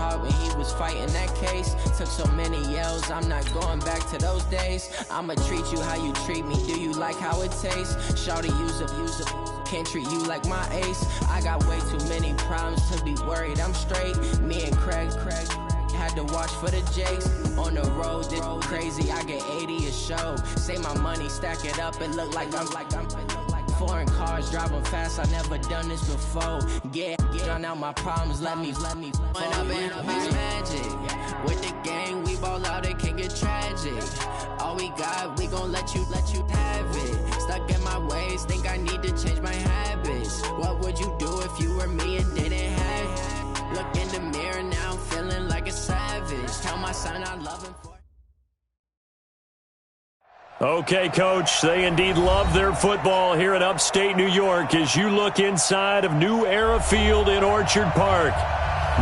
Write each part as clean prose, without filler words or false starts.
dog when he was fighting that case. Took so many yells, I'm not going back to those days. I'ma treat you how you treat me, do you like how it tastes? Shawty, use a can't treat you like my ace. I got way too many problems to be worried, I'm straight. Me and Craig had to watch for the Jakes. On the road, this crazy, I get 80 a show. Say my money, stack it up, it look like I'm foreign cars, driving fast, I never done this before. Get drown out my problems, let me When up in a bitch magic. With the gang, we ball out, it can get tragic. All we got, we gon' let you have it. Stuck in my ways, think I need to change my habits. What would you do if you were me and didn't have it? Look in the mirror now, I'm feeling like a savage. Tell my son I love him for. Okay, Coach, they indeed love their football here in upstate New York as you look inside of New Era Field in Orchard Park.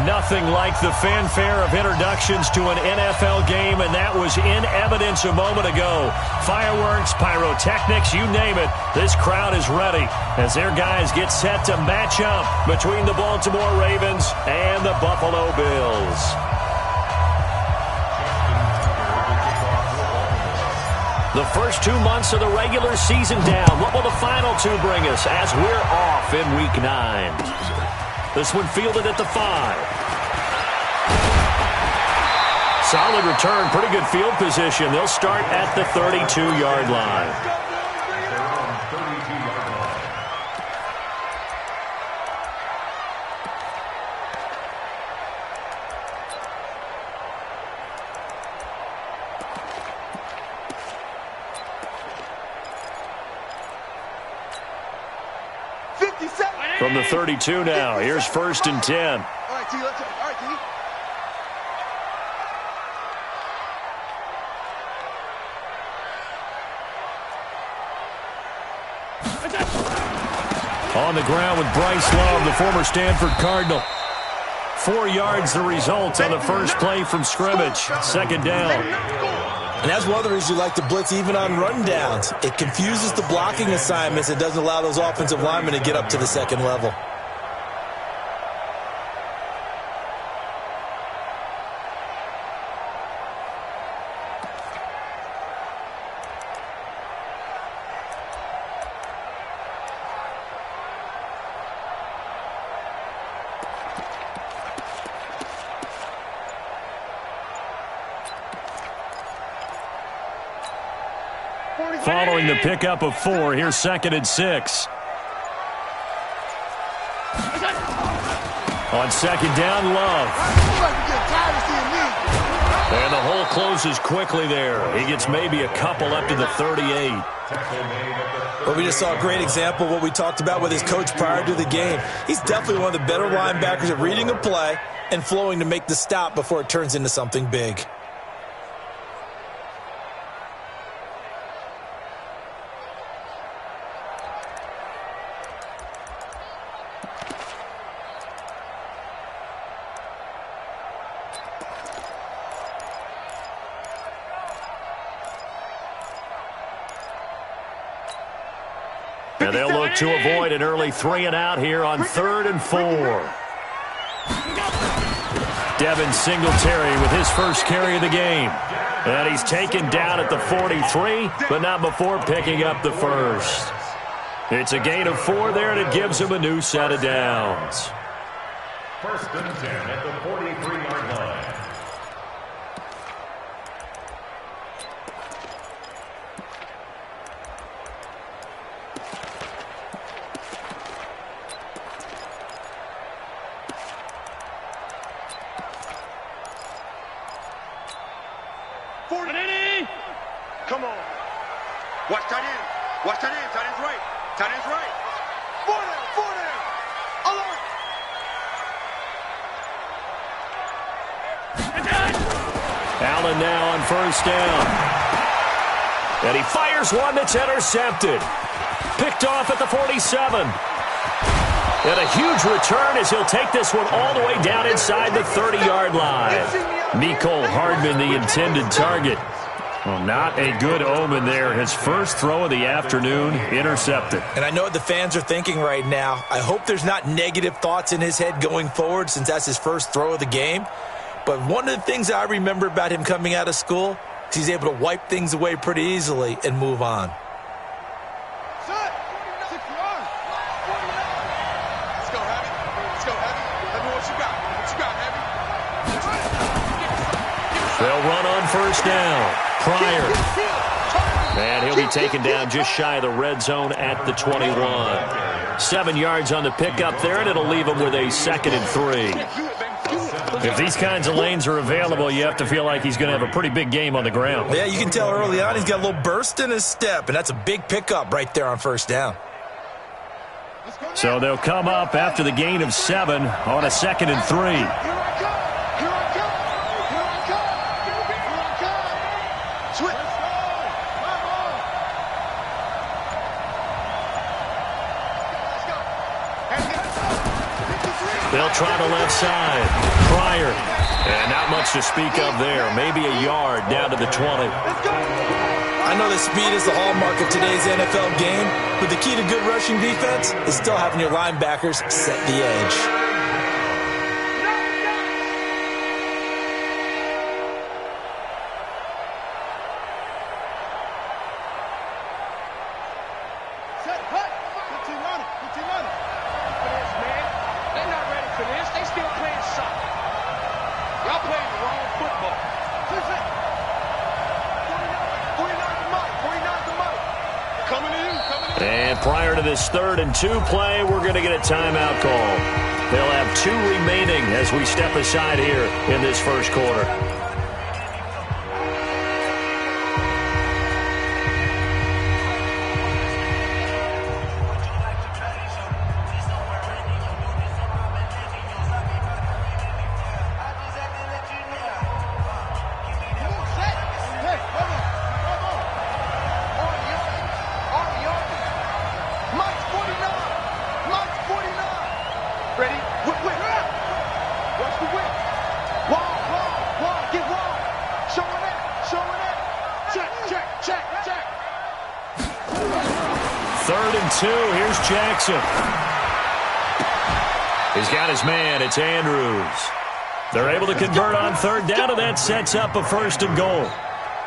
Nothing like the fanfare of introductions to an NFL game, and that was in evidence a moment ago. Fireworks, pyrotechnics, you name it. This crowd is ready as their guys get set to match up between the Baltimore Ravens and the Buffalo Bills. The first 2 months of the regular season down. What will the final two bring us as we're off in Week 9? This one fielded at the 5. Solid return, pretty good field position. They'll start at the 32-yard line. From the 32 now, here's 1st and 10. All right, T, let's go. All right, T. On the ground with Bryce Love, the former Stanford Cardinal. 4 yards the result on the first play from scrimmage. 2nd down. And that's one of the reasons you like to blitz even on rundowns. It confuses the blocking assignments. It doesn't allow those offensive linemen to get up to the second level. Following the pickup of 4, here's 2nd and 6. On 2nd down, Love. And the hole closes quickly there. He gets maybe a couple up to the 38. Well, we just saw a great example of what we talked about with his coach prior to the game. He's definitely one of the better linebackers at reading a play and flowing to make the stop before it turns into something big. And they'll look to avoid an early 3-and-out here on 3rd and 4. Devin Singletary with his first carry of the game. And he's taken down at the 43, but not before picking up the first. It's a gain of 4 there, and it gives him a new set of downs. 1st and 10 at the 43-yard line. Come on. Watch tight end. Watch tight end. Tight end's right. Tight end's right. 4 down. Alert. Allen now on 1st down. And he fires one that's intercepted. Picked off at the 47. And a huge return as he'll take this one all the way down inside the 30-yard line. Mecole Hardman, the intended target. Well, not a good omen there. His first throw of the afternoon intercepted. And I know what the fans are thinking right now. I hope there's not negative thoughts in his head going forward since that's his first throw of the game. But one of the things I remember about him coming out of school is he's able to wipe things away pretty easily and move on. They'll run on first down. Pryor. And he'll be taken down just shy of the red zone at the 21. 7 yards on the pickup there, and it'll leave him with a 2nd and 3. If these kinds of lanes are available, you have to feel like he's going to have a pretty big game on the ground. Yeah, you can tell early on he's got a little burst in his step, and that's a big pickup right there on first down. So they'll come up after the gain of 7 on a 2nd and 3. They'll try the left side. Pryor. And not much to speak of there. Maybe a yard down to the 20. I know that speed is the hallmark of today's NFL game, but the key to good rushing defense is still having your linebackers set the edge. And prior to this 3rd and 2 play, we're going to get a timeout call. They'll have 2 remaining as we step aside here in this first quarter. Here's Jackson. He's got his man. It's Andrews. They're able to convert on 3rd down, and that sets up a 1st and goal.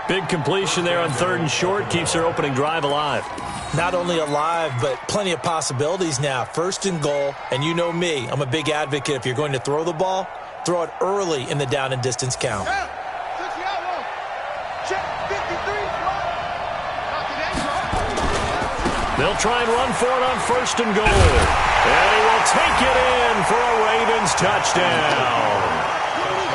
Big completion there on 3rd and short. Keeps their opening drive alive. Not only alive, but plenty of possibilities now. 1st and goal, and you know me. I'm a big advocate. If you're going to throw the ball, throw it early in the down and distance count. They'll try and run for it on 1st and goal. And he will take it in for a Ravens touchdown.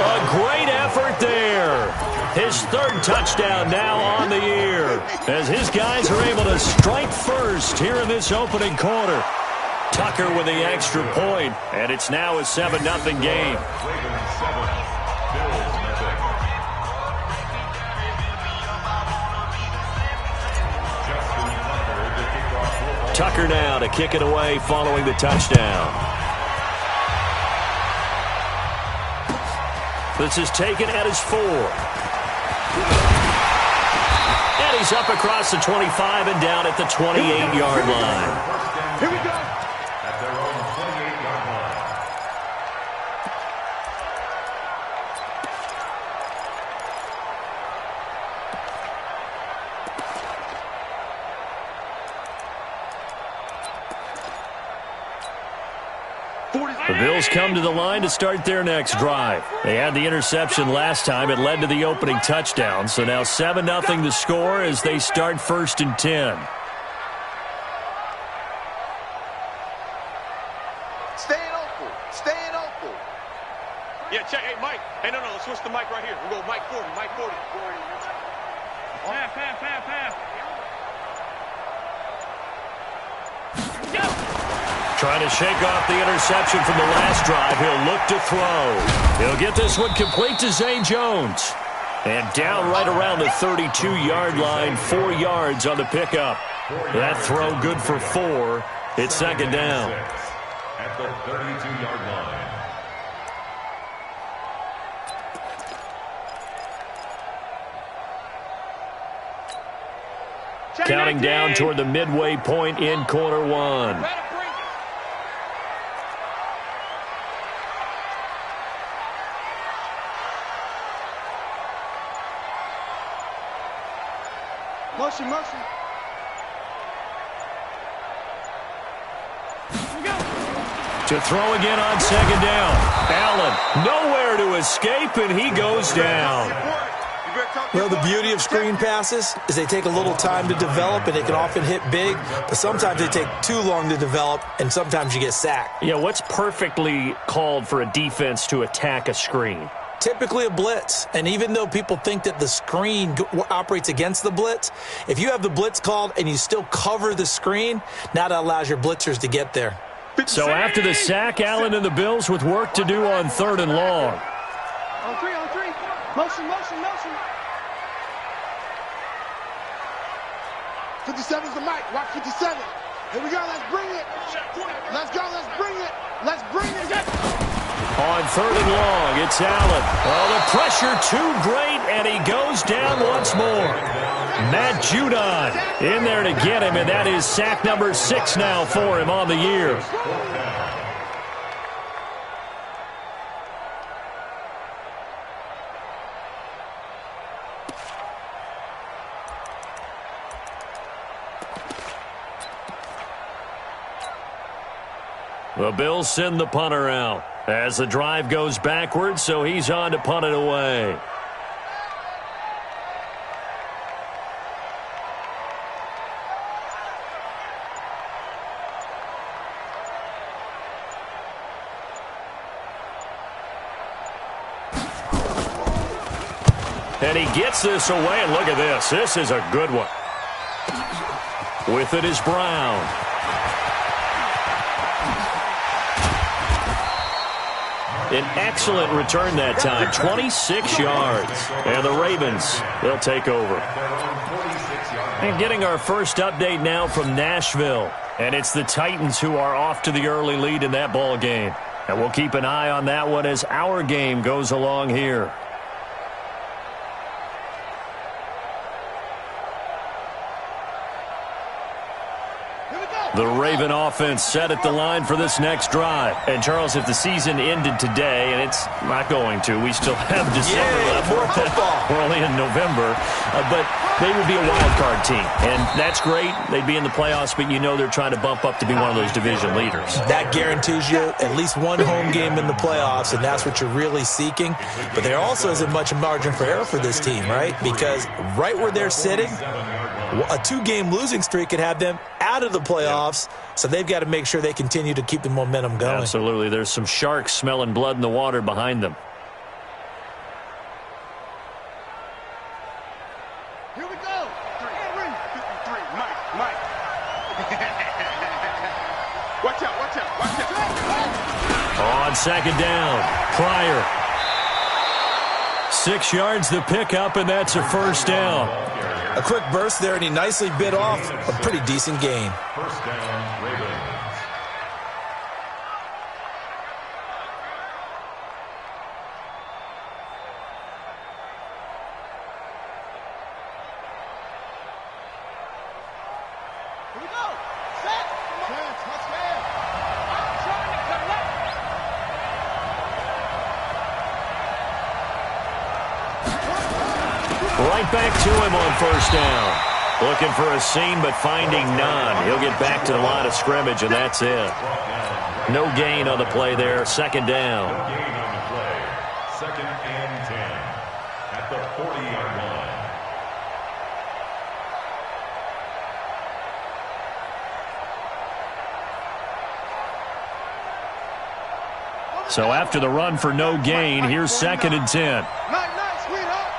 A great effort there. His 3rd touchdown now on the year as his guys are able to strike first here in this opening quarter. Tucker with the extra point, and it's now a 7-0 game. Tucker now to kick it away following the touchdown. This is taken at his 4. And he's up across the 25 and down at the 28-yard line. Here we go. At their own 28-yard line. The Bills come to the line to start their next drive. They had the interception last time. It led to the opening touchdown. So now 7-0 the score as they start 1st and 10. Staying open. Staying open. Yeah, check. Hey, Mike. Hey, no, let's switch the mic right here. We'll go Mike 40. Mike 40. Pass. Trying to shake off the interception from the last drive. He'll look to throw. He'll get this one complete to Zay Jones. And down right around the 32-yard line, 4 yards on the pickup. That throw good for 4. It's 2nd down. At the 32-yard line. Counting down toward the midway point in quarter one. Motion, motion. To throw again on second down. Allen nowhere to escape, and he goes down. Well, the beauty of screen passes is they take a little time to develop, and they can often hit big, but sometimes they take too long to develop, and sometimes you get sacked. Yeah, what's perfectly called for a defense to attack a screen? Typically a blitz, and even though people think that the screen operates against the blitz, if you have the blitz called and you still cover the screen, now that allows your blitzers to get there. So after the sack, Allen and the Bills with work to do on 3rd and long. On three. Motion, motion, motion. 57's the mic. Watch 57. Here we go. Let's bring it. Let's go. Let's bring it. Let's bring it. On 3rd and long, it's Allen. Oh, the pressure too great, and he goes down once more. Matt Judon in there to get him, and that is sack number 6 now for him on the year. The Bills send the punter out as the drive goes backwards, so he's on to punt it away. And he gets this away, and look at this. This is a good one. With it is Brown. An excellent return that time, 26 yards. And the Ravens, they'll take over. And getting our first update now from Nashville. And it's the Titans who are off to the early lead in that ball game. And we'll keep an eye on that one as our game goes along here. The Raven offense set at the line for this next drive. And, Charles, if the season ended today, and it's not going to, we still have December left. More football. We're only in November. But they would be a wild card team. And that's great. They'd be in the playoffs, but you know they're trying to bump up to be one of those division leaders. That guarantees you at least one home game in the playoffs, and that's what you're really seeking. But there also isn't much margin for error for this team, right? Because right where they're sitting, a 2-game losing streak could have them out of the playoffs, so they've got to make sure they continue to keep the momentum going. Absolutely. There's some sharks smelling blood in the water behind them. Here we go. 3, Mike. Watch out. On second down, Pryor. 6 yards the pickup, and that's a first down. A quick burst there, and he nicely bit off a pretty decent gain. First down, Ravens. Here we go. Set. Touchdown. I'm trying to collect. Right back to him on first down. Looking for a seam, but finding none. He'll get back to the line of scrimmage, and that's it. No gain on the play there. Second down. Gain on the play. 2nd and 10 at the 40-yard line. So after the run for no gain, here's 2nd and 10. Nice, sweetheart.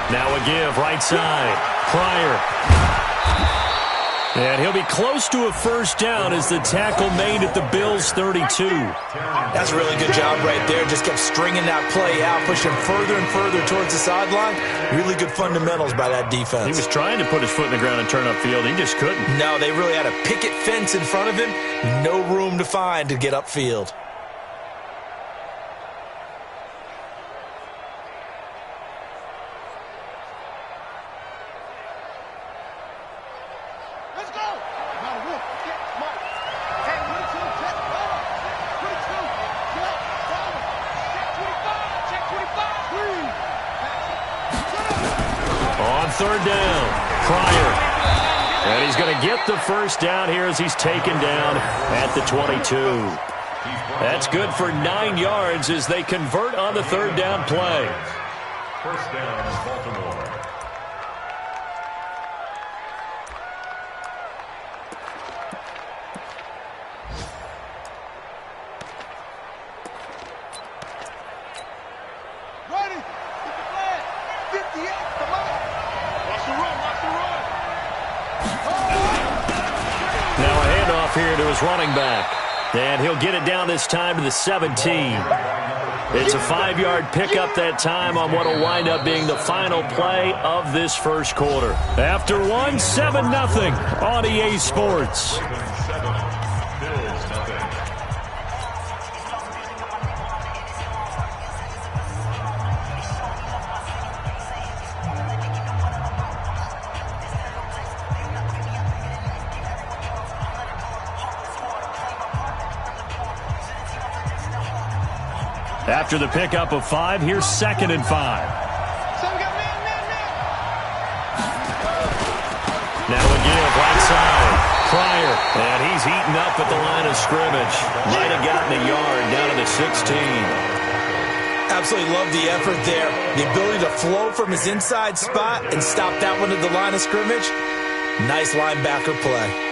Now a give, right side. Pryor. And he'll be close to a first down as the tackle made at the Bills' 32. That's a really good job right there. Just kept stringing that play out, pushing further and further towards the sideline. Really good fundamentals by that defense. He was trying to put his foot in the ground and turn upfield. He just couldn't. No, they really had a picket fence in front of him. No room to find to get upfield. third down. Pryor. And he's going to get the first down here as he's taken down at the 22. That's good for 9 yards as they convert on the third down play. First down, Baltimore. Ready? Get the flag. 58. Come on. Watch the run. Watch the run. Now a handoff here to his running back. And he'll get it down this time to the 17. It's a 5-yard pickup that time on what will wind up being the final play of this first quarter. After one, 7-0 on EA Sports. After the pickup of 5, here's 2nd and 5. Now again, right side. Pryor, and he's heating up at the line of scrimmage. Might have gotten a yard down to the 16. Absolutely love the effort there. The ability to flow from his inside spot and stop that one at the line of scrimmage. Nice linebacker play.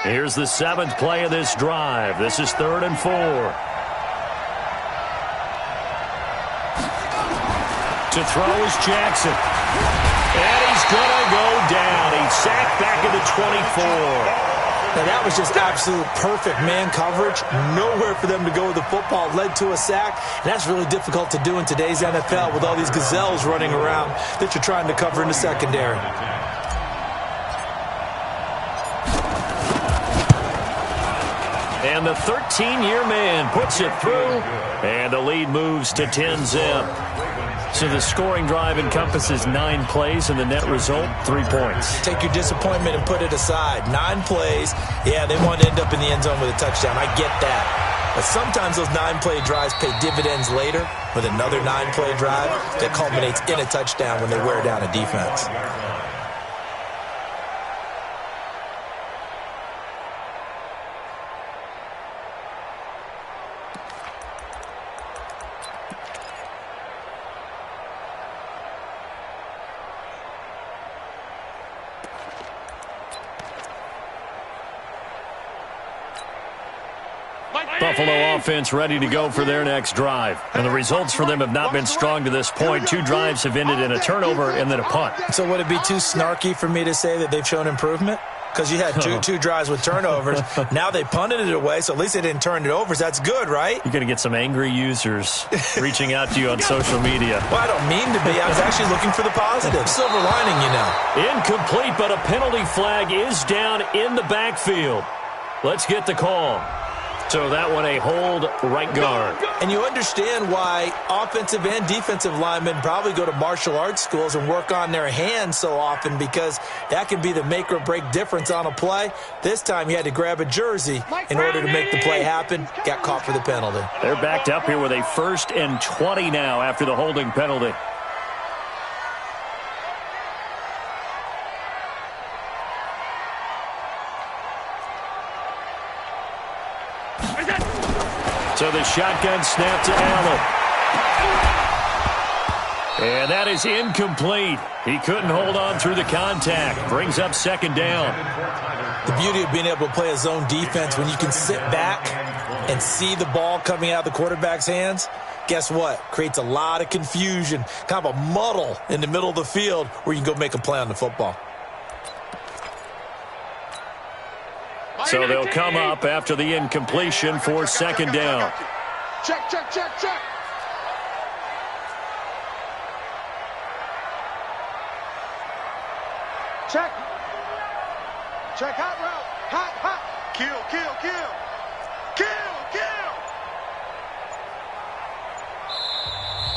Here's the 7th play of this drive. This is 3rd and 4. To throw is Jackson. And he's going to go down. He's sacked back at the 24. Now that was just absolute perfect man coverage. Nowhere for them to go with the football. Led to a sack. And that's really difficult to do in today's NFL with all these gazelles running around that you're trying to cover in the secondary. And the 13-year man puts it through, and the lead moves to 10-zip. So the scoring drive encompasses 9 plays, and the net result, 3 points. Take your disappointment and put it aside. 9 plays. Yeah, they want to end up in the end zone with a touchdown. I get that. But sometimes those 9-play drives pay dividends later with another 9-play drive that culminates in a touchdown when they wear down a defense. Buffalo offense ready to go for their next drive. And the results for them have not been strong to this point. 2 drives have ended in a turnover and then a punt. So would it be too snarky for me to say that they've shown improvement? Because you had two drives with turnovers. Now they punted it away, so at least they didn't turn it over. So that's good, right? You're going to get some angry users reaching out to you on social media. Well, I don't mean to be. I was actually looking for the positive. Silver lining, you know. Incomplete, but a penalty flag is down in the backfield. Let's get the call. So that one a hold right guard. And you understand why offensive and defensive linemen probably go to martial arts schools and work on their hands so often, because that can be the make or break difference on a play. This time he had to grab a jersey in order to make the play happen. Got caught for the penalty. They're backed up here with a 1st and 20 now after the holding penalty. So the shotgun snap to Allen. And that is incomplete. He couldn't hold on through the contact. Brings up 2nd down. The beauty of being able to play a zone defense when you can sit back and see the ball coming out of the quarterback's hands, guess what? Creates a lot of confusion, kind of a muddle in the middle of the field where you can go make a play on the football. So they'll come up after the incompletion for 2nd down. Check, check, check, check. Check. Check, hot route. Hot, hot. Kill, kill, kill. Kill,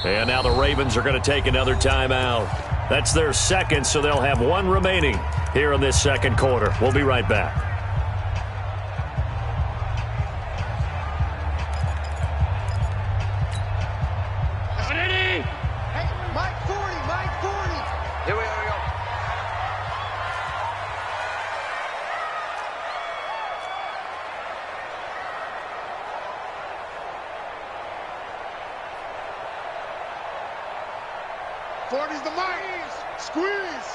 kill. And now the Ravens are going to take another timeout. That's their 2nd, so they'll have 1 remaining here in this 2nd quarter. We'll be right back. 40's the mic. Squeeze.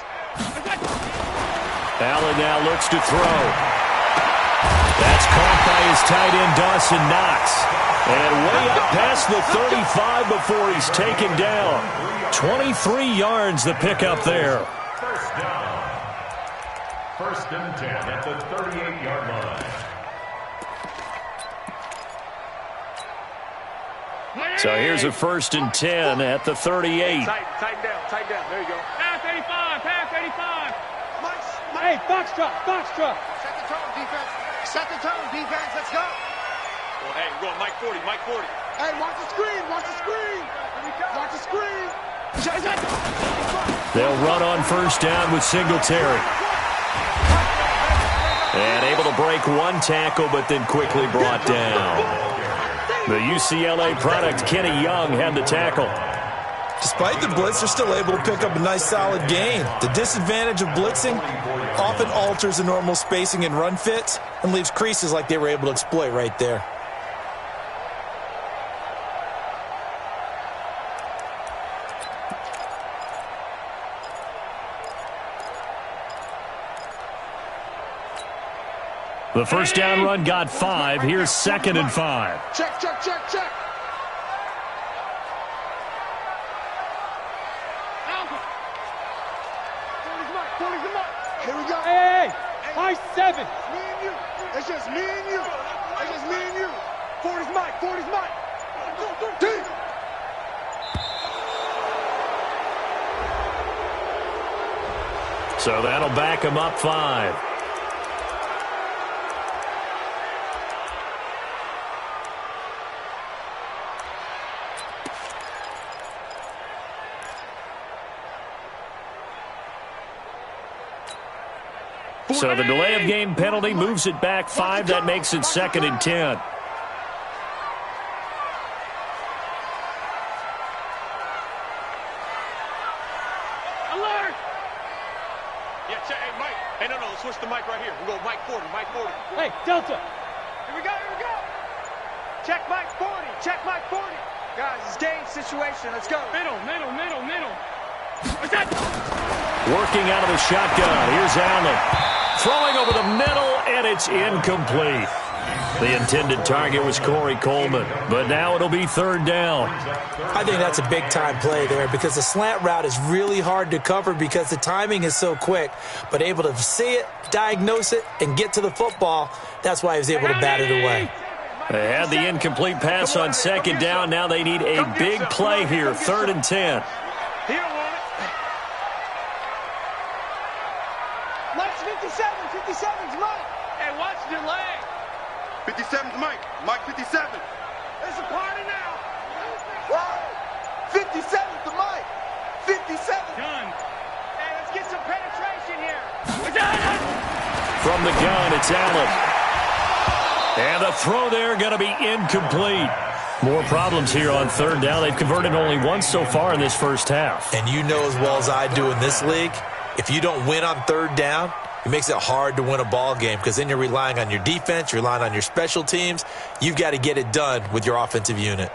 Allen now looks to throw. That's caught by his tight end, Dawson Knox. And way up past the 35 before he's taken down. 23 yards the pickup there. First down. First and 10 at the 38-yard line. So here's a first and 10 at the 38. Tighten down. There you go. Pass 85, pass 85. Hey, foxtrot. Set the tone, defense. Let's go. Well, hey, we're going Mike 40. Hey, watch the screen. Watch the screen. They'll run on first down with Singletary. And able to break one tackle, but then quickly brought down. The UCLA product, Kenny Young, had the tackle. Despite the blitz, they're still able to pick up a nice, solid gain. The disadvantage of blitzing often alters the normal spacing and run fits and leaves creases like they were able to exploit right there. The first down run got 5. Here's second and 5. Check. 40's the mic. Here we go. Hey, high 7. Me and you. It's just me and you. 40's mic. Deep. So that'll back him up 5. So the delay of game penalty moves it back 5. That makes it second and 10. Alert. Yeah, check. Hey, Mike. Hey, no. Switch the mic right here. We go Mike 40. Hey, Delta. Here we go. Check Mike 40. Guys, it's game situation. Let's go. Middle. Working out of the shotgun. Here's Allen. Throwing over the middle, and it's incomplete. The intended target was Corey Coleman, but now it'll be third down. I think that's a big-time play there because the slant route is really hard to cover because the timing is so quick. But able to see it, diagnose it, and get to the football, that's why he was able to bat it away. They had the incomplete pass on second down. Now they need a big play here, third and 10. He don't want it. Mike's 57's Mike. Hey, watch the delay. 57's Mike. Mike 57. It's a party now. Whoa. 57's the Mike. 57. Done. Hey, let's get some penetration here. From the gun, it's Allen. And the throw there going to be incomplete. More problems here on third down. They've converted only once so far in this first half. And you know as well as I do in this league, if you don't win on third down, it makes it hard to win a ball game because then you're relying on your defense, you're relying on your special teams. You've got to get it done with your offensive unit.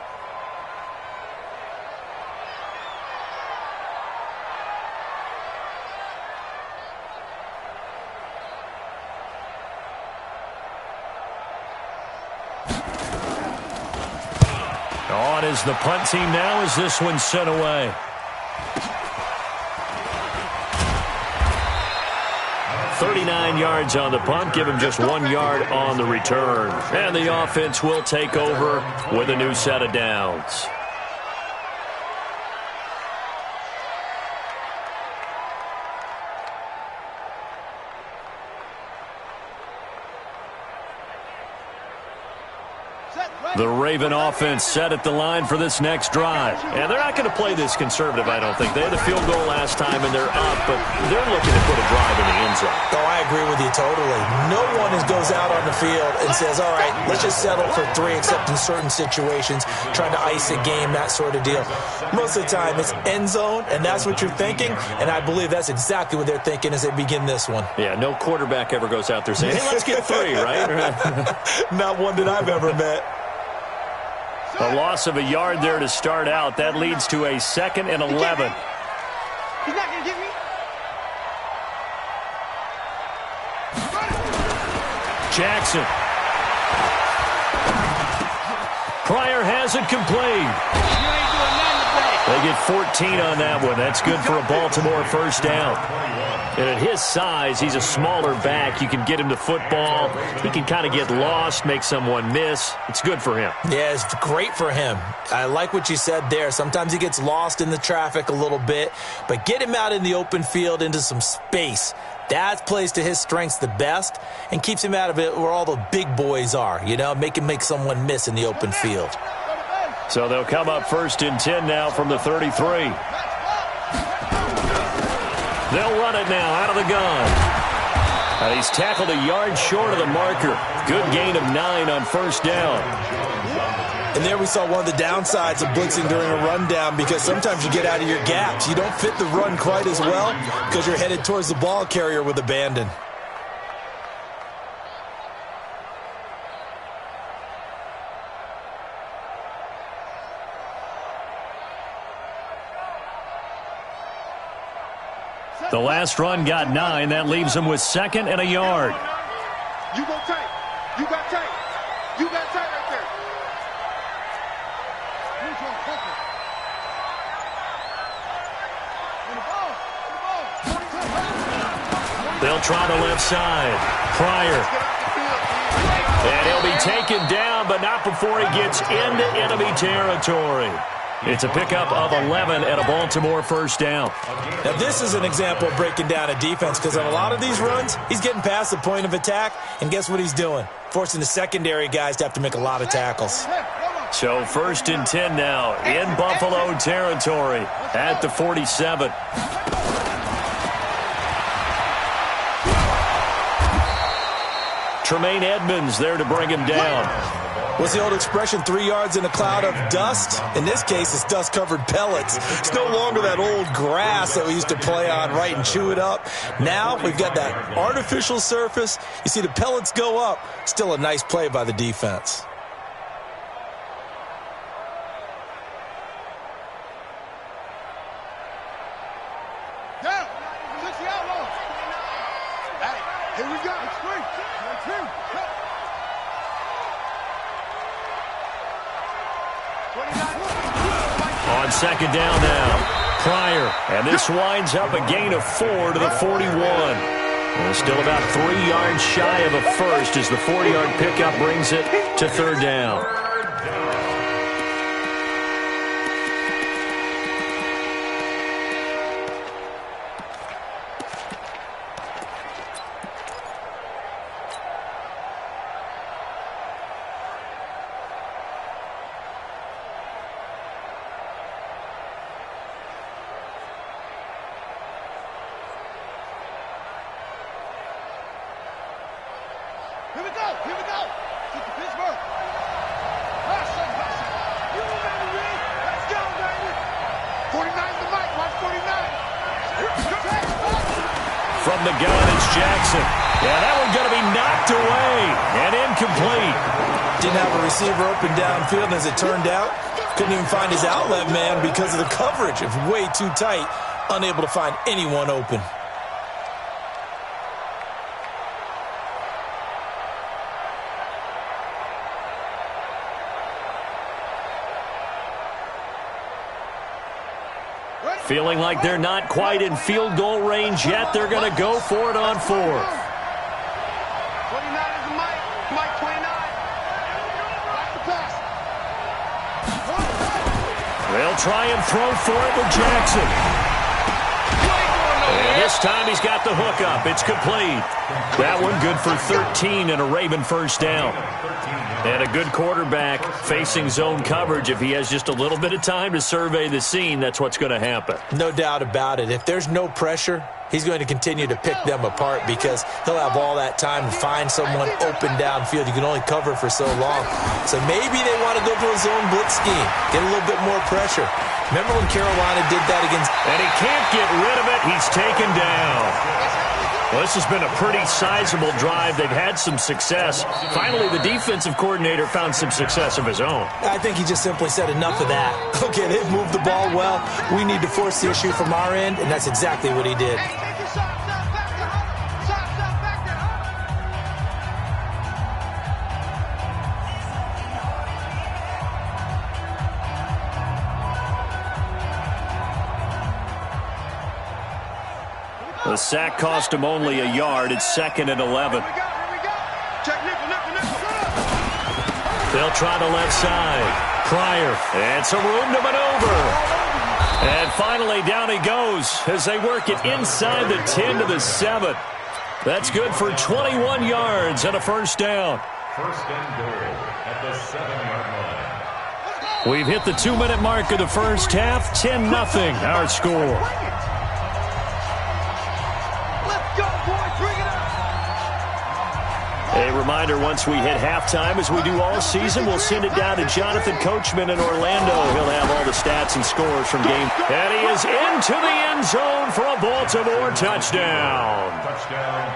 On is the punt team now as this one's sent away. .39 yards on the punt, give him just 1 yard on the return. And the offense will take over with a new set of downs. The Raven offense set at the line for this next drive. And they're not going to play this conservative, I don't think. They had the field goal last time, and they're up, but they're looking to put a drive in the end zone. Oh, I agree with you totally. No one goes out on the field and says, all right, let's just settle for 3, except in certain situations, trying to ice a game, that sort of deal. Most of the time, it's end zone, and that's what you're thinking, and I believe that's exactly what they're thinking as they begin this one. Yeah, no quarterback ever goes out there saying, hey, let's get 3, right? Not one that I've ever met. A loss of a yard there to start out. That leads to a 2nd and 11. He's not going to get me. Jackson. Pryor has it complete. You ain't doing nothing today. They get 14 on that one. That's good for a Baltimore first down. And at his size, he's a smaller back. You can get him to football. He can kind of get lost, make someone miss. It's good for him. Yeah, it's great for him. I like what you said there. Sometimes he gets lost in the traffic a little bit, but get him out in the open field into some space. That plays to his strengths the best and keeps him out of it where all the big boys are, you know, make him make someone miss in the open field. So they'll come up 1st and 10 now from the 33. They'll run it now out of the gun. He's tackled a yard short of the marker. Good gain of 9 on first down. And there we saw one of the downsides of blitzing during a rundown, because sometimes you get out of your gaps. You don't fit the run quite as well because you're headed towards the ball carrier with abandon. The last run got 9. That leaves him with 2nd and a yard. You go tight. You got tight. You got tight right there. They'll try the left side. Pryor. And he'll be taken down, but not before he gets into enemy territory. It's a pickup of 11 and a Baltimore first down. Now, this is an example of breaking down a defense, because on a lot of these runs, he's getting past the point of attack, and guess what he's doing? Forcing the secondary guys to have to make a lot of tackles. So 1st and 10 now in Buffalo territory at the 47. Tremaine Edmonds there to bring him down. What's the old expression, 3 yards in a cloud of dust? In this case, it's dust-covered pellets. It's no longer that old grass that we used to play on, right, and chew it up. Now we've got that artificial surface. You see the pellets go up. Still a nice play by the defense. Down. 60 outlaws. Hey, here we go. It's free. On 2nd down now, Pryor. And this winds up a gain of 4 to the 41. Well, still about 3 yards shy of a first as the 4-yard pickup brings it to 3rd down. Here we go. Here we go. Get to Pittsburgh. Hustle. You remember me? Let's go, baby. 49's the mic. Watch 49. From the gun, it's Jackson. Yeah, that one's going to be knocked away and incomplete. Didn't have a receiver open downfield, as it turned out. Couldn't even find his outlet man because of the coverage. It was way too tight. Unable to find anyone open. Feeling like they're not quite in field goal range yet. They're going to go for it on 4th. 49 is the mic. Mic 29. Watch the pass. They'll try and throw for it with Jackson. And this time he's got the hook up. It's complete. That one good for 13 and a Raven first down. And a good quarterback facing zone coverage. If he has just a little bit of time to survey the scene, that's what's going to happen. No doubt about it. If there's no pressure, he's going to continue to pick them apart because he'll have all that time to find someone open downfield. You can only cover for so long. So maybe they want to go to a zone blitz scheme, get a little bit more pressure. Remember when Carolina did that against... And he can't get rid of it. He's taken down. Well, this has been a pretty sizable drive. They've had some success. Finally, the defensive coordinator found some success of his own. I think he just simply said enough of that. Okay, they've moved the ball well. We need to force the issue from our end, and that's exactly what he did. The sack cost him only a yard. It's 2nd and 11. They'll try the left side. Pryor. And some room to maneuver. And finally, down he goes as they work it inside the 10 to the 7. That's good for 21 yards and a first down. First and goal at the 7-yard line. We've hit the 2-minute mark of the first half. 10-0 our score. A reminder, once we hit halftime, as we do all season, we'll send it down to Jonathan Coachman in Orlando. He'll have all the stats and scores from game. And he is into the end zone for a Baltimore touchdown.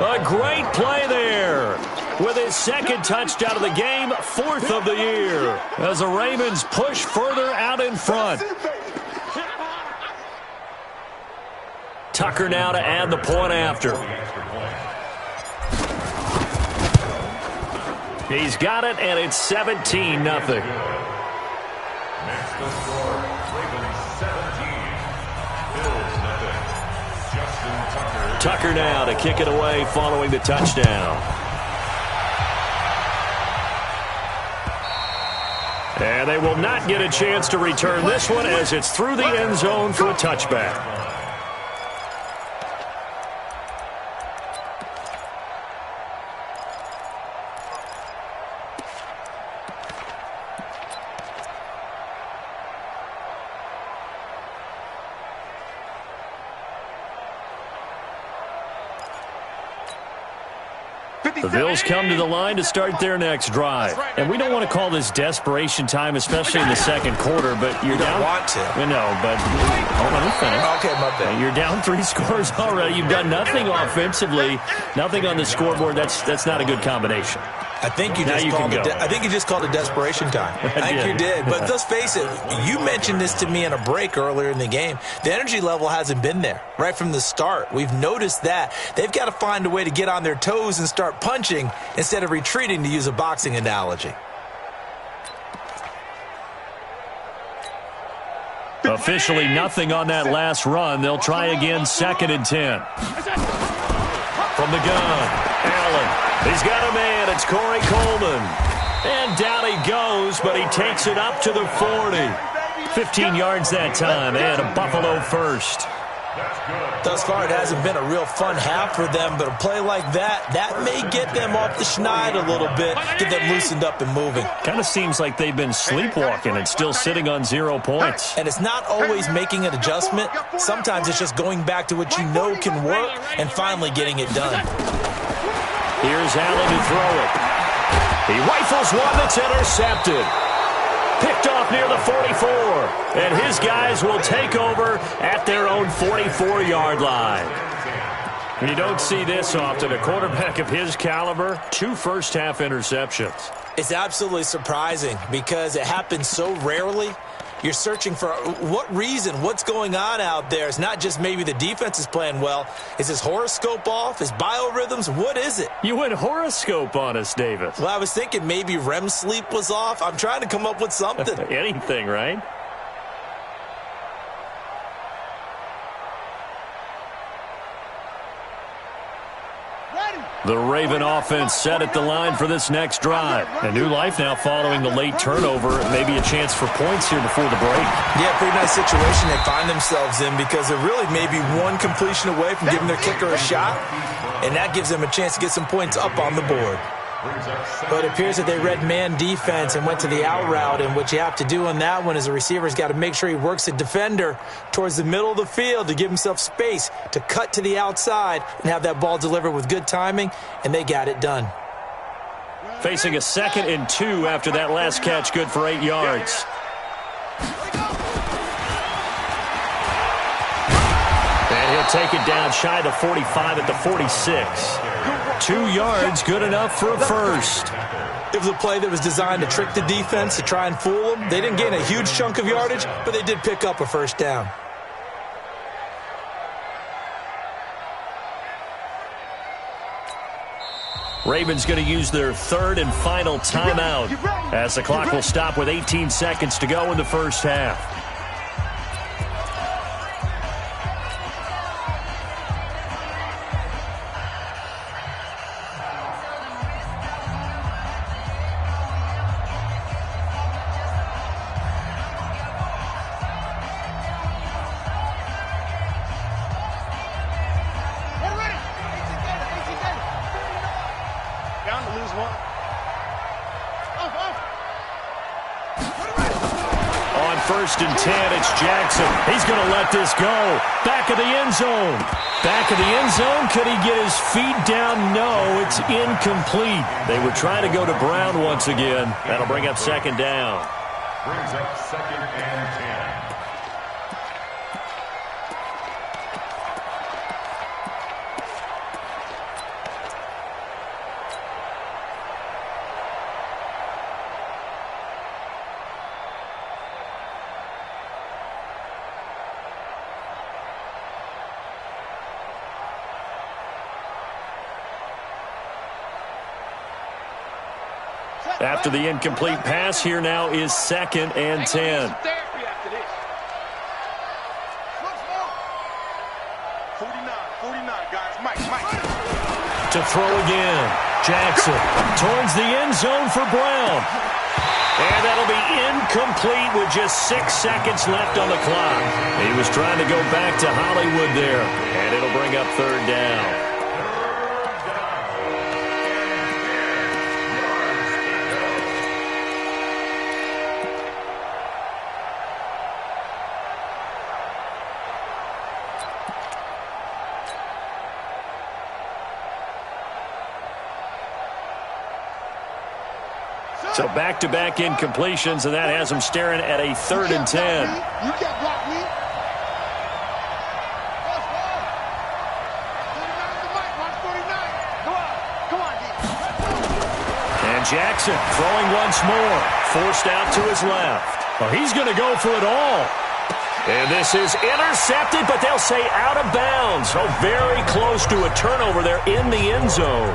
A great play there. With his 2nd touchdown of the game, 4th of the year. As the Ravens push further out in front. Tucker now to add the point after. He's got it, and it's 17-0. Next to score, Ravens 17, Bills 0. Justin Tucker. Tucker now to kick it away following the touchdown. And they will not get a chance to return this one as it's through the end zone for a touchback. The Bills come to the line to start their next drive. And we don't want to call this desperation time, especially in the second quarter, but you're down. You don't want to. No, but hold on, let me finish. Okay, my bad. You're down 3 scores already. You've done nothing offensively, nothing on the scoreboard. That's not a good combination. I think you just called it desperation time. I think you did. But let's face it, you mentioned this to me in a break earlier in the game. The energy level hasn't been there right from the start. We've noticed that. They've got to find a way to get on their toes and start punching instead of retreating, to use a boxing analogy. Officially nothing on that last run. They'll try again, 2nd and 10. From the gun, Allen. He's got a man. It's Corey Coleman. And down he goes, but he takes it up to the 40. 15 yards that time, and a Buffalo first. Thus far, it hasn't been a real fun half for them, but a play like that may get them off the schneid a little bit, get them loosened up and moving. Kind of seems like they've been sleepwalking and still sitting on 0 points. And it's not always making an adjustment. Sometimes it's just going back to what you know can work and finally getting it done. Here's Allen to throw it. He rifles one that's intercepted. Picked off near the 44. And his guys will take over at their own 44-yard line. And you don't see this often. A quarterback of his caliber, 2 first-half interceptions. It's absolutely surprising because it happens so rarely. You're searching for what reason, what's going on out there. It's not just maybe the defense is playing well. Is his horoscope off? His biorhythms? What is it? You went horoscope on us, Davis. Well, I was thinking maybe REM sleep was off. I'm trying to come up with something. Anything, right? The Raven offense set at the line for this next drive. A new life now following the late turnover. Maybe a chance for points here before the break. Yeah, pretty nice situation they find themselves in because they're really maybe one completion away from giving their kicker a shot, and that gives them a chance to get some points up on the board. But it appears that they read man defense and went to the out route, and what you have to do on that one is the receiver's got to make sure he works the defender towards the middle of the field to give himself space to cut to the outside and have that ball delivered with good timing, and they got it done. Facing a 2nd and 2 after that last catch, good for 8 yards. And he'll take it down shy of the 45 at the 46. 2 yards, good enough for a first. It was a play that was designed to trick the defense, to try and fool them. They didn't gain a huge chunk of yardage, but they did pick up a first down. Ravens going to use their third and final timeout as the clock will stop with 18 seconds to go in the first half. First and 10, it's Jackson. He's going to let this go. Back of the end zone. Back of the end zone. Could he get his feet down? No, it's incomplete. They were trying to go to Brown once again. That'll bring up second down. Brings up second and 10. After the incomplete pass, here now is second and 10. 49, guys. Mike. To throw again. Jackson towards the end zone for Brown. And that'll be incomplete with just 6 seconds left on the clock. He was trying to go back to Hollywood there. And it'll bring up third down. So back-to-back incompletions, and that has them staring at a third and 10. You can't block me. Come on, And Jackson throwing once more. Forced out to his left. Well, he's going to go for it all. And this is intercepted, but they'll say out of bounds. So very close to a turnover there in the end zone.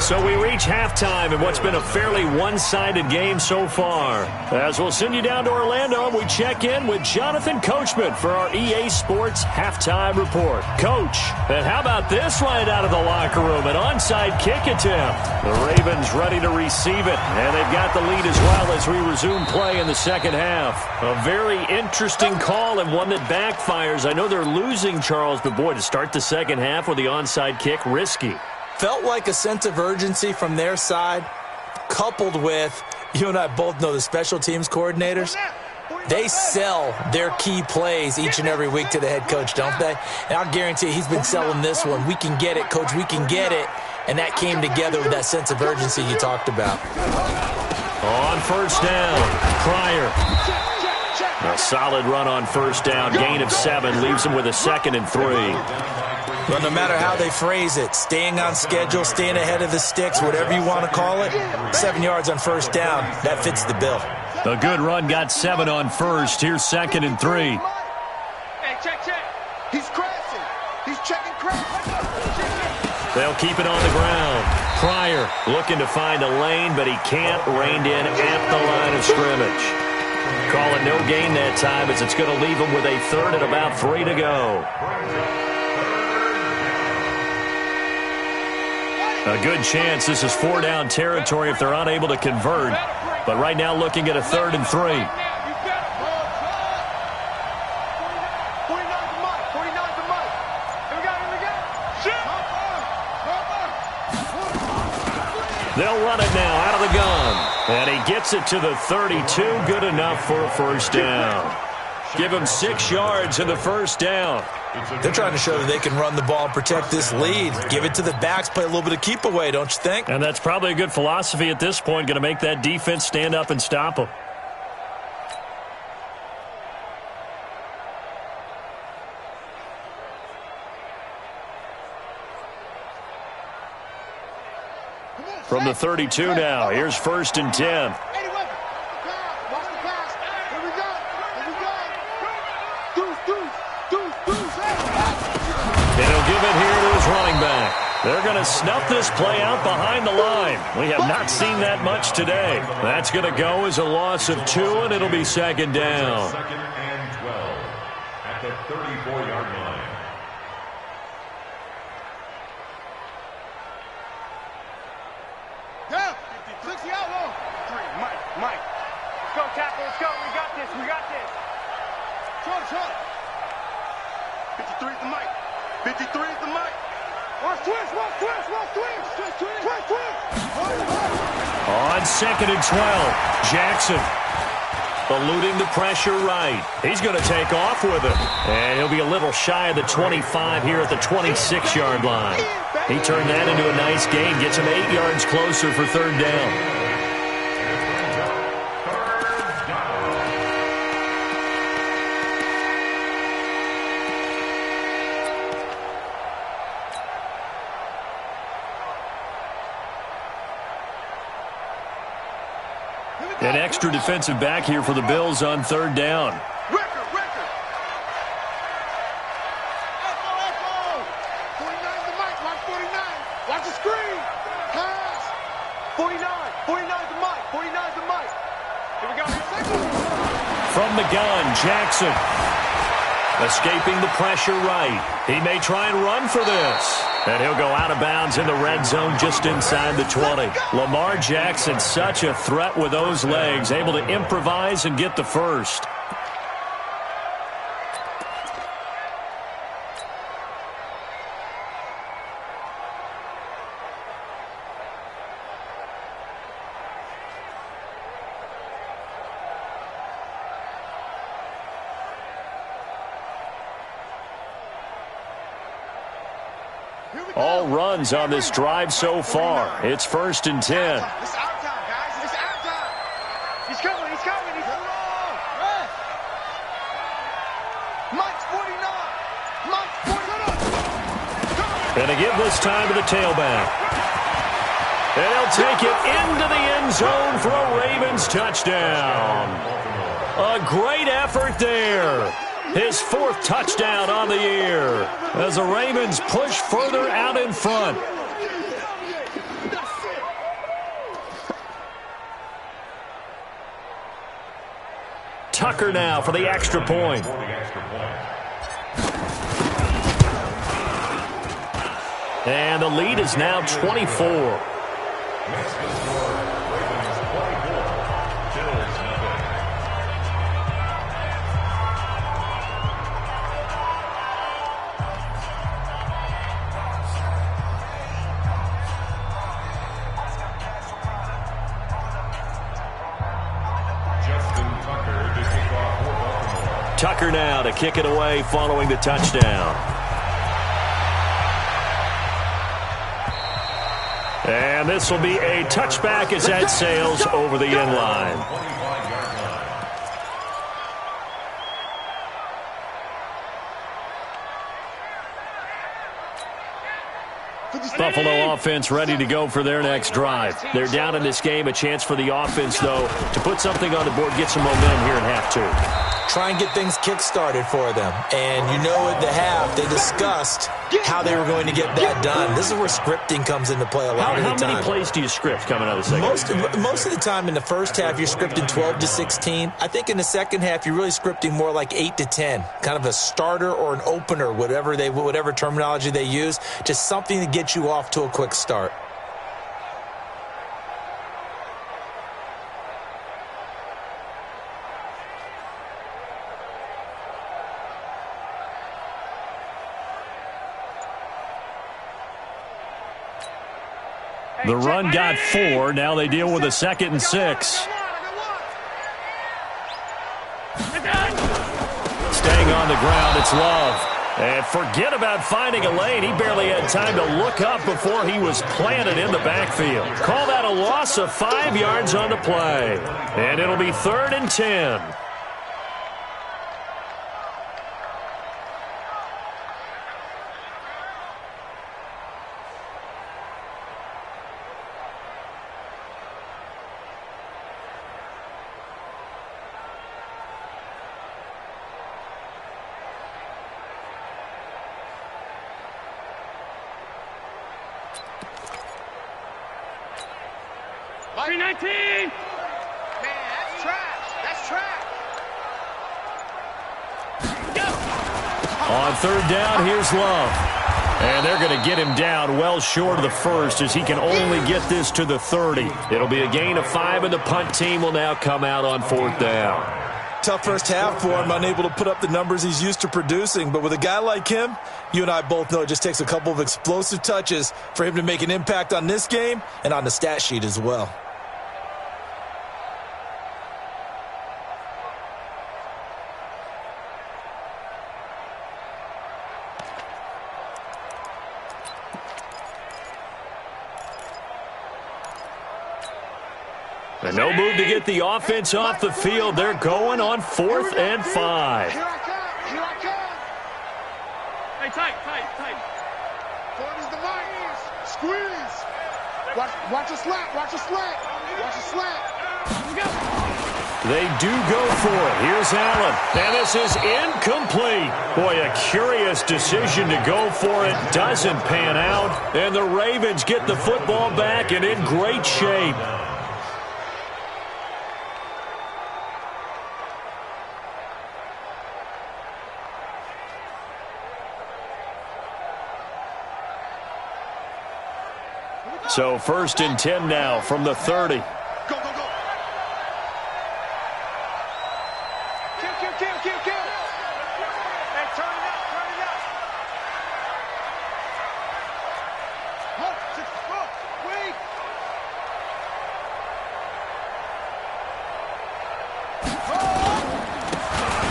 So we reach halftime in what's been a fairly one-sided game so far. As we'll send you down to Orlando, we check in with Jonathan Coachman for our EA Sports Halftime Report. Coach, and how about this right out of the locker room? An onside kick attempt. The Ravens ready to receive it, and they've got the lead as well as we resume play in the second half. A very interesting call and one that backfires. I know they're losing, Charles, but boy, to start the second half with the onside kick, risky. Felt like a sense of urgency from their side, coupled with, you and I both know the special teams coordinators, they sell their key plays each and every week to the head coach, don't they? And I'll guarantee he's been selling this one. We can get it, coach, we can get it. And that came together with that sense of urgency you talked about. On first down, Pryor. A solid run on first down, gain of 7, leaves him with a 2nd and 3. But no matter how they phrase it, staying on schedule, staying ahead of the sticks, whatever you want to call it, 7 yards on first down, that fits the bill. A good run got 7 on first. Here's 2nd and 3. Hey, check. He's crashing. He's checking crash. They'll keep it on the ground. Pryor looking to find a lane, but he can't. Reined in at the line of scrimmage. Call it no gain that time as it's going to leave him with a 3rd and about 3 to go. A good chance this is 4-down territory if they're unable to convert. But right now looking at a 3rd and 3. They'll run it now out of the gun. And he gets it to the 32. Good enough for a first down. Give him 6 yards in the first down. They're trying to show that they can run the ball and protect this lead. Give it to the backs, play a little bit of keep away, don't you think? And that's probably a good philosophy at this point, going to make that defense stand up and stop them. From the 32 now, here's 1st and 10. And he'll give it here to his running back. They're going to snuff this play out behind the line. We have not seen that much today. That's going to go as a loss of 2, and it'll be 2nd down. 2nd and 12 at the 34-yard line. Yeah, 60 out low. 3, Mike. Let's go, tackle. Let's go. We got this. Short. 53 is the Mike. 53 is the Mike. Watch twist. On 2nd and 12, Jackson eluding the pressure right. He's going to take off with it. And he'll be a little shy of the 25 here at the 26-yard line. He turned that into a nice gain, gets him 8 yards closer for 3rd down. An extra defensive back here for the Bills on 3rd down. Record. Echo. 49 the Mike. Mark 49. Watch the screen. Pass. 49 the Mike. 49 the Mike. Here we go. From the gun, Jackson. Escaping the pressure right. He may try and run for this. And he'll go out of bounds in the red zone just inside the 20. Lamar Jackson, such a threat with those legs, able to improvise and get the first. All runs on this drive so far. It's 1st and 10. It's our time, guys. It's our time. He's coming. He's on. Mike's 49. And they give this time to the tailback. And he'll take it into the end zone for a Ravens touchdown. A great effort there. His 4th touchdown on the year as the Ravens push further out in front. Tucker now for the extra point. And the lead is now 24. Tucker now to kick it away following the touchdown. And this will be a touchback as that sails over the end line. Buffalo offense ready to go for their next drive. They're down in this game. A chance for the offense, though, to put something on the board, get some momentum here in half 2. Try and get things kick-started for them. And you know at the half, they discussed how they were going to get that done. This is where scripting comes into play a lot of the time. How many plays do you script coming out of the second? Most of the time in the first half, you're scripting 12 to 16. I think in the second half, you're really scripting more like 8 to 10. Kind of a starter or an opener, whatever terminology they use. Just something to get you off to a quick start. The run got 4. Now they deal with a 2nd and 6. Staying on the ground, it's Love. And forget about finding a lane. He barely had time to look up before he was planted in the backfield. Call that a loss of 5 yards on the play. And it'll be 3rd and 10. 319. Man, that's trash. That's trash. On third down, here's Love. And they're going to get him down well short of the first as he can only get this to the 30. It'll be a gain of 5, and the punt team will now come out on fourth down. Tough first half for him, unable to put up the numbers he's used to producing. But with a guy like him, you and I both know it just takes a couple of explosive touches for him to make an impact on this game and on the stat sheet as well. And no move to get the offense off the field. They're going on 4th and 5. Here I come. Here I come. Hey, tight. Forward is the mic. Squeeze. Watch a slant. Watch a slant. Watch a slant. Let's go. They do go for it. Here's Allen. And this is incomplete. Boy, a curious decision to go for it. Doesn't pan out. And the Ravens get the football back and in great shape. So 1st and 10 now from the 30. Go. Kill. Hey, turn it up. Wait.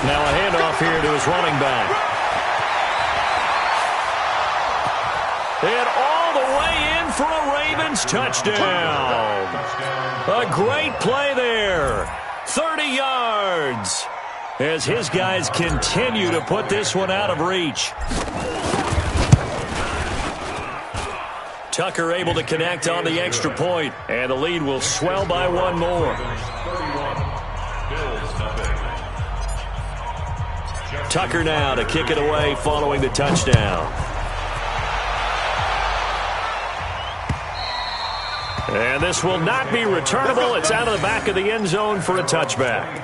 Now a handoff here to his running back. And all the way in for a Ravens touchdown. A great play there. 30 yards. As his guys continue to put this one out of reach. Tucker able to connect on the extra point, and the lead will swell by one more. Tucker now to kick it away following the touchdown. And this will not be returnable. It's out of the back of the end zone for a touchback.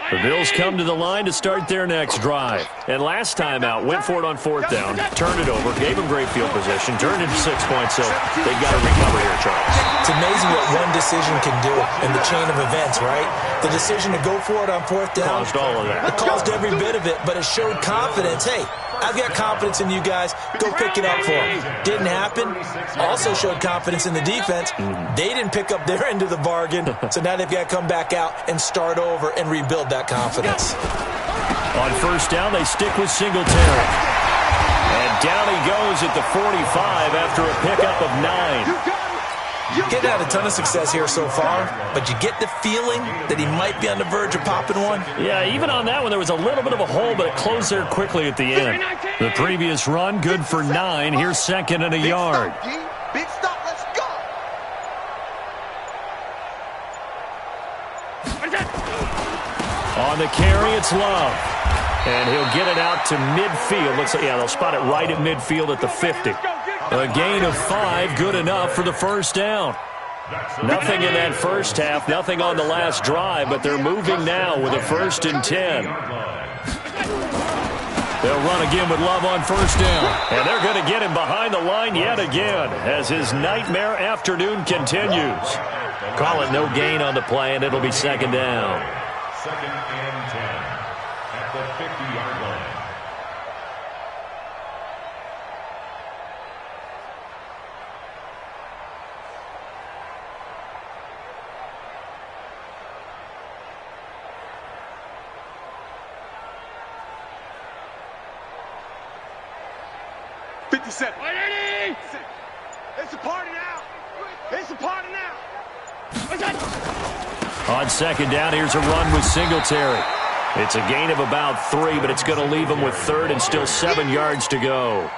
The Bills come to the line to start their next drive. And last time out, went for it on 4th down, turned it over, gave them great field position, turned it to 6 points, so they've got to recover here, Charles. It's amazing what one decision can do in the chain of events, right? The decision to go for it on 4th down. Caused all of that. It caused every bit of it, but it showed confidence. Hey, I've got confidence in you guys. Go pick it up for them. Didn't happen. Also showed confidence in the defense. They didn't pick up their end of the bargain, so now they've got to come back out and start over and rebuild that confidence. On 1st down, they stick with Singletary. And down he goes at the 45 after a pickup of 9. Getting had a ton of success here so far, but you get the feeling that he might be on the verge of popping one. Yeah, even on that one, there was a little bit of a hole, but it closed there quickly at the end. The previous run, good for 9. Here's 2nd and a yard. Big stop, let's go. On the carry, it's Love. And he'll get it out to midfield. Looks like, yeah, they'll spot it right at midfield at the 50. A gain of 5, good enough for the 1st down. Nothing in that first half, nothing on the last drive, but they're moving now with a 1st and 10. They'll run again with Love on 1st down. And they're going to get him behind the line yet again as his nightmare afternoon continues. Call it no gain on the play, and it'll be 2nd down. 2nd and 10 at the 50-yard line. It's a party now. It's a party now. On 2nd down, here's a run with Singletary. It's a gain of about 3, but it's going to leave him with 3rd and still 7 yards to go.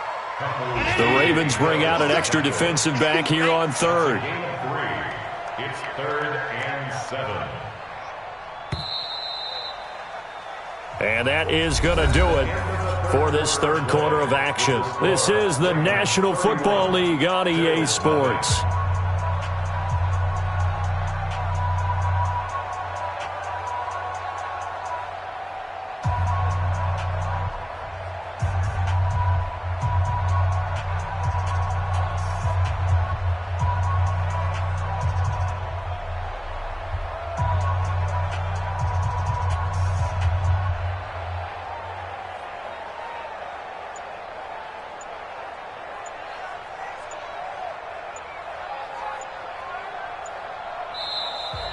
The Ravens bring out an extra defensive back here on 3rd. It's 3rd and 7. And that is going to do it for this third quarter of action. This is the National Football League on EA Sports.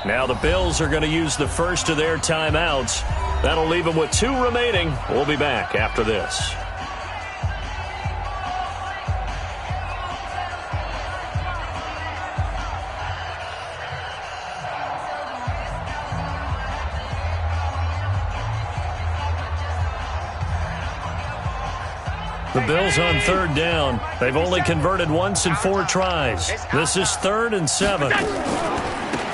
Now the Bills are going to use the first of their timeouts. That'll leave them with 2 remaining. We'll be back after this. The Bills on third down. They've only converted once in 4 tries. This is 3rd and 7.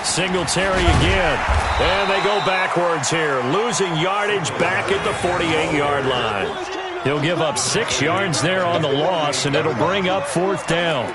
Singletary again. And they go backwards here, losing yardage back at the 48-yard line. He'll give up 6 yards there on the loss, and it'll bring up 4th down.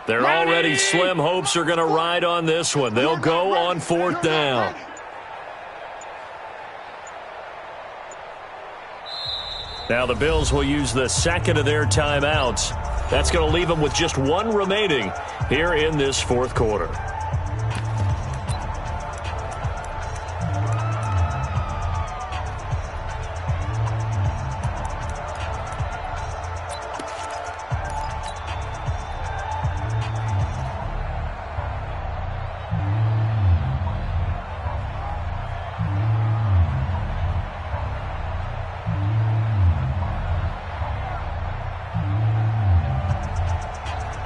Their already slim hopes are going to ride on this one. They'll go on 4th down. Now the Bills will use the second of their timeouts. That's going to leave them with just 1 remaining here in this 4th quarter.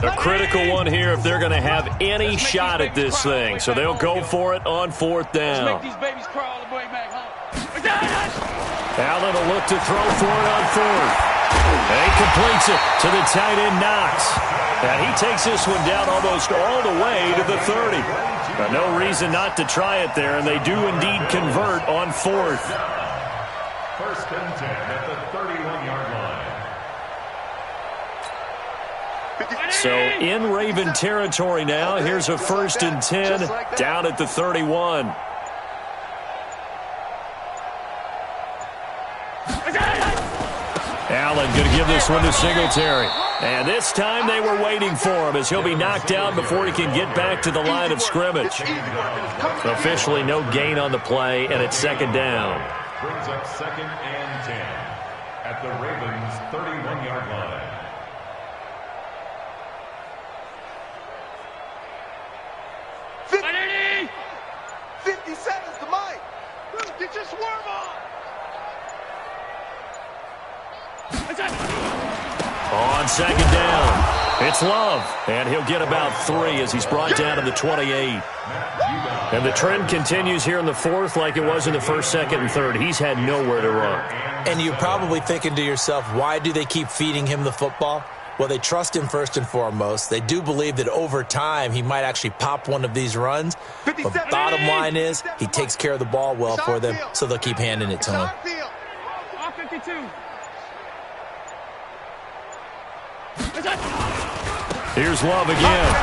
A critical one here if they're going to have any shot at this thing. So they'll go for it on 4th down. Allen will look to throw for it on 4th. And he completes it to the tight end Knox. And he takes this one down almost all the way to the 30. No reason not to try it there, and they do indeed convert on 4th. 1st and 10 at the 31-yard line. So in Raven territory now. Here's a 1st and 10 down at the 31. Allen going to give this one to Singletary. And this time they were waiting for him as he'll be knocked down before he can get back to the line of scrimmage. Officially no gain on the play, and it's 2nd down. Brings up 2nd and 10 at the Ravens' 31-yard line. Get your swerve on! On 2nd down, it's Love, and he'll get about 3 as he's brought down to the 28. And the trend continues here in the 4th like it was in the 1st, 2nd, and 3rd. He's had nowhere to run. And you're probably thinking to yourself, why do they keep feeding him the football? Well, they trust him first and foremost. They do believe that over time he might actually pop one of these runs. But the bottom line is he takes care of the ball well for them, so they'll keep handing it to him. 52. Here's Love again.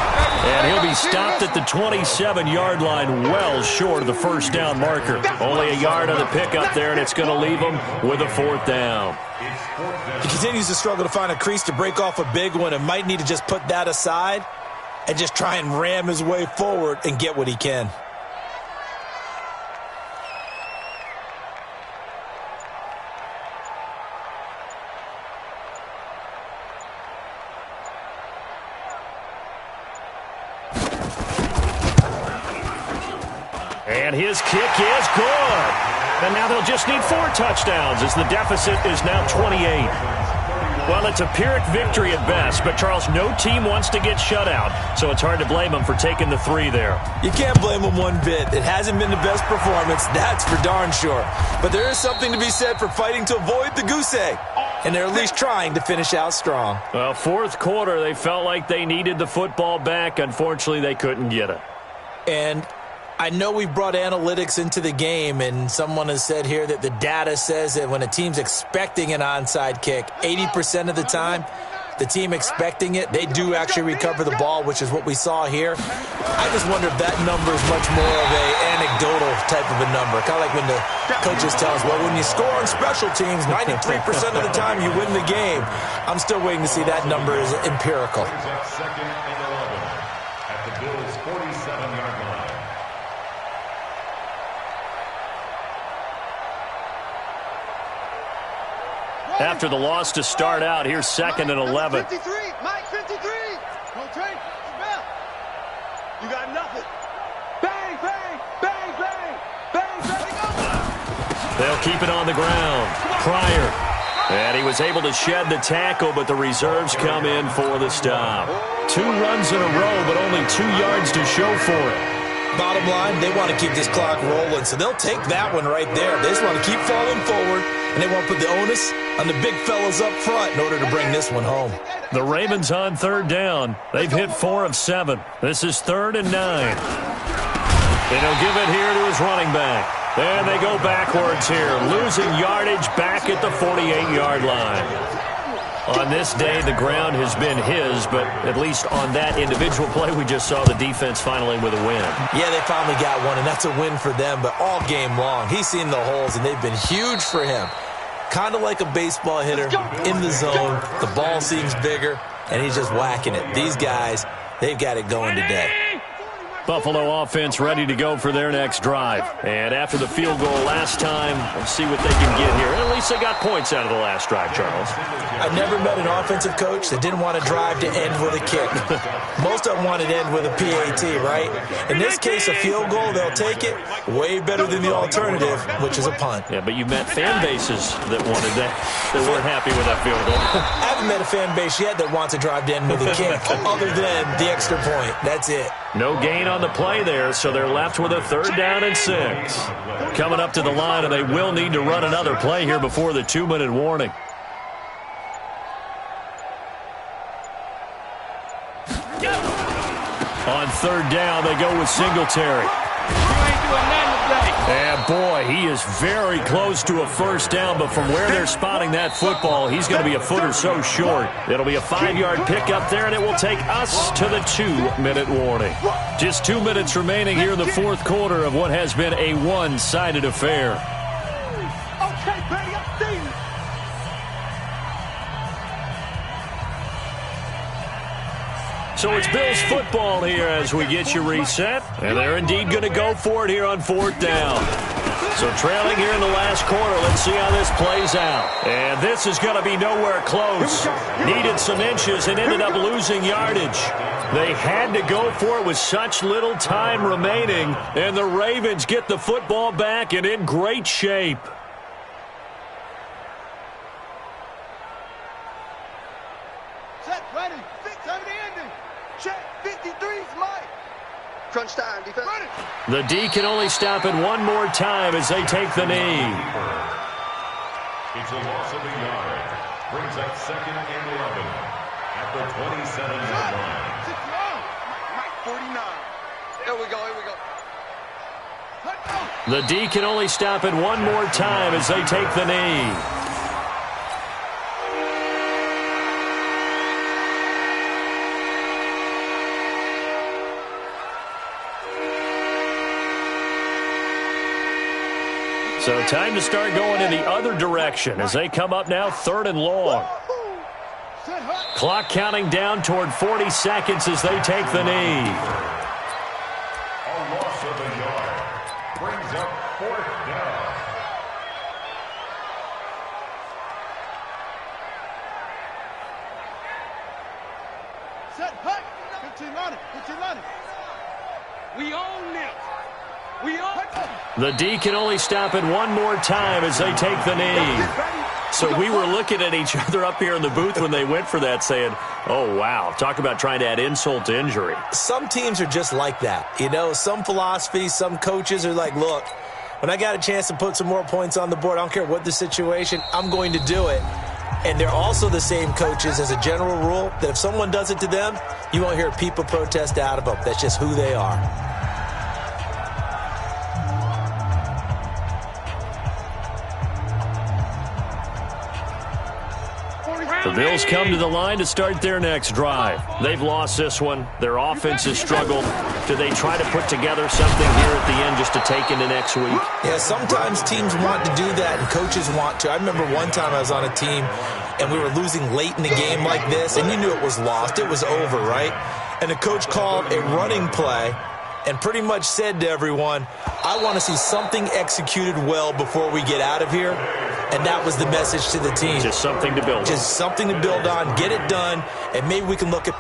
And he'll be stopped at the 27-yard line, well short of the 1st down marker. Only a yard on the pickup there, and it's going to leave him with a 4th down. He continues to struggle to find a crease to break off a big one and might need to just put that aside and just try and ram his way forward and get what he can. And his kick is good. And now they'll just need 4 touchdowns as the deficit is now 28. Well, it's a Pyrrhic victory at best, but, Charles, no team wants to get shut out, so it's hard to blame them for taking the 3 there. You can't blame them one bit. It hasn't been the best performance, that's for darn sure. But there is something to be said for fighting to avoid the goose egg, and they're at least trying to finish out strong. Well, fourth quarter, they felt like they needed the football back. Unfortunately, they couldn't get it. And I know we brought analytics into the game, and someone has said here that the data says that when a team's expecting an onside kick, 80% of the time, the team expecting it, they do actually recover the ball, which is what we saw here. I just wonder if that number is much more of an anecdotal type of a number. Kind of like when the coaches tell us, well, when you score on special teams, 93% of the time you win the game. I'm still waiting to see that number is empirical. Second and 11 at the Bills' 47-yard line. After the loss to start out, here's second and 11. 53, Mike, 53. No train. You got nothing. Bang, bang, bang, bang, bang, bang. They'll keep it on the ground. Pryor. And he was able to shed the tackle, but the reserves come in for the stop. 2 runs in a row, but only 2 yards to show for it. Bottom line, they want to keep this clock rolling, so they'll take that one right there. They just want to keep falling forward, and they want to put the onus on the big fellas up front in order to bring this one home. The Ravens on third down. They've hit 4 of 7. This is 3rd and 9. And he'll give it here to his running back. And they go backwards here, losing yardage back at the 48-yard line. On this day, the ground has been his, but at least on that individual play, we just saw the defense finally with a win. Yeah, they finally got one, and that's a win for them, but all game long, he's seen the holes, and they've been huge for him. Kind of like a baseball hitter in the zone. The ball seems bigger, and he's just whacking it. These guys, they've got it going today. Buffalo offense ready to go for their next drive. And after the field goal last time, we'll see what they can get here. At least they got points out of the last drive, Charles. I never met an offensive coach that didn't want to drive to end with a kick. Most of them wanted to end with a PAT, right? In this case, a field goal, they'll take it. Way better than the alternative, which is a punt. Yeah, but you've met fan bases that wanted that weren't happy with that field goal. I haven't met a fan base yet that wants to drive to end with a kick, other than the extra point. That's it. No gain on the play there, so they're left with a 3rd down and 6. Coming up to the line, and they will need to run another play here before the 2-minute warning. On 3rd down, they go with Singletary. And, boy, he is very close to a first down, but from where they're spotting that football, he's going to be a foot or so short. It'll be a 5-yard pickup there, and it will take us to the 2-minute warning. Just 2 minutes remaining here in the fourth quarter of what has been a one-sided affair. Okay, Betty, I'm seeing it. So it's Bills football here as we get you reset. And they're indeed going to go for it here on 4th down. So trailing here in the last quarter. Let's see how this plays out. And this is going to be nowhere close. Needed some inches and ended up losing yardage. They had to go for it with such little time remaining. And the Ravens get the football back and in great shape. Set, ready, fix, time to ending. Check, 53's Mike. Crunch time, defense. The D can only stop it one more time as they take the knee. It's a loss of a yard. Brings up 2nd and 11 at the 27-yard line. Mike, 49. Here we go, here we go. The D can only stop it one more time as they take the knee. So time to start going in the other direction as they come up now 3rd and long. Clock counting down toward 40 seconds as they take the knee. A loss of a yard. Brings up 4th down. Set, hut. 15 on it, 15 on it. We own this. We own it. The D can only stop it one more time as they take the knee. So we were looking at each other up here in the booth when they went for that saying, oh, wow, talk about trying to add insult to injury. Some teams are just like that. You know, some philosophies, some coaches are like, look, when I got a chance to put some more points on the board, I don't care what the situation, I'm going to do it. And they're also the same coaches as a general rule that if someone does it to them, you won't hear people protest out of them. That's just who they are. The Bills come to the line to start their next drive. They've lost this one. Their offense has struggled. Do they try to put together something here at the end just to take into next week? Yeah, sometimes teams want to do that and coaches want to. I remember one time I was on a team and we were losing late in the game like this, and you knew it was lost. It was over, right? And the coach called a running play and pretty much said to everyone, I want to see something executed well before we get out of here. And that was the message to the team. Just something to build on. Just something to build on, get it done, and maybe we can look at